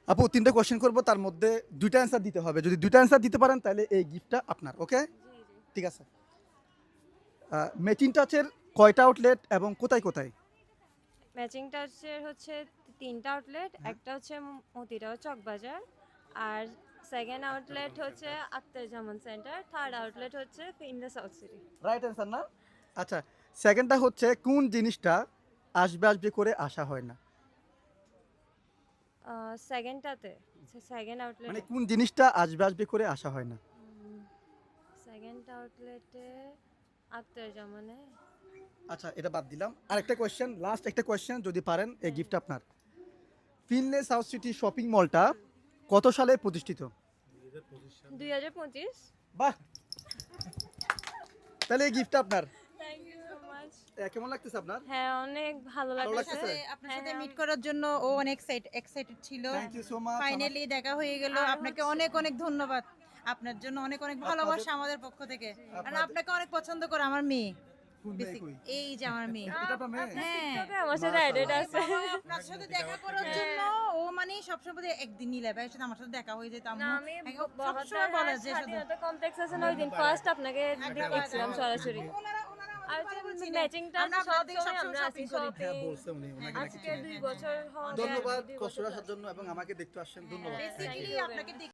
আপু 3টা কোশ্চেন করব, তার মধ্যে 2টা অ্যান্সার দিতে হবে। যদি 2টা অ্যান্সার দিতে পারেন তাহলে এই গিফটটা আপনার। ওকে, জি জি। ঠিক আছে। মেচিন টাচের কয়টা আউটলেট এবং কোথায় কোথায়? ম্যাচিং টাচের হচ্ছে 3টা আউটলেট, হ্যাঁ। একটা হচ্ছে মতিরাও চকবাজার, আর সেকেন্ড আউটলেট হচ্ছে আখতারুজ্জামান সেন্টার, থার্ড আউটলেট হচ্ছে Finlay south city. Right answer না? আচ্ছা, সেকেন্ডটা হচ্ছে কোন জিনিসটা আসবে আসবে করে আসা হয় না? সেকেন্ডটাতে, সেকেন্ড মানে আউটলেটে, কোন জিনিসটা আসবে আসবে করে আসা হয় না? সেকেন্ড আউটলেটে আখতারুজ্জামানে। আচ্ছা, এটা বাদ দিলাম। আরেকটা কোয়েশ্চেন, লাস্ট একটা কোয়েশ্চেন, যদি পারেন এই গিফট আপনার। ফিনলে সাউথ সিটি শপিং মলটা কত সালে প্রতিষ্ঠিত? 2025। বাহ, তাহলে এই গিফটটা আপনার। Thank you so much. কেমন লাগতেছে আপনার? হ্যাঁ, অনেক ভালো ভালো লাগছে। লাগতেছে? আপনার হ্যাঁ, সাথে হ্যাঁ, মিট করার জন্য ও অনেক এক্সাইটেড ছিল। Thank you so much. Finally দেখা হয়ে গেল। আর আপনাকে হচ্ছে- অনেক অনেক ধন্যবাদ। আপনার জন্য অনেক অনেক ভালোবাসা আমাদের পক্ষ থেকে। কারণ আপনাকে অনেক পছন্দ করে আমার মেয়ে। এই যে আমার মেয়ে। এটা আপনার মেয়ে? আপনার হ্যাঁ। টিকটকে আমার সাথে অ্যাডেড আছে। আপনার সাথে দেখা করার জন্য ও মানে সবসময় একদিনই লেবে সাথে আমার সাথে দেখা হয়ে যেত না, আম্মু। আমি সবসময় বলে যে শুধু স্বাধীনতা কমপ্লেক্স আছে না, ওই দিন ফার্স্ট আপনাকে দেখছিলাম সরাসরি। আর যে ম্যাচিংটা আমরা সব আপনাদের সময় সবসময় আমরা আছি shopping করি। হ্যাঁ, শপিং। বলছে উনি, ওনাকে নাকি আজকে চিনে। 2 বছর হয়ে গেল, ধন্যবাদ 2 কষ্ট বছর আসার জন্য এবং আমাকে দেখতে আসছেন। ধন্যবাদ। বেসিক্যালি আপনাকে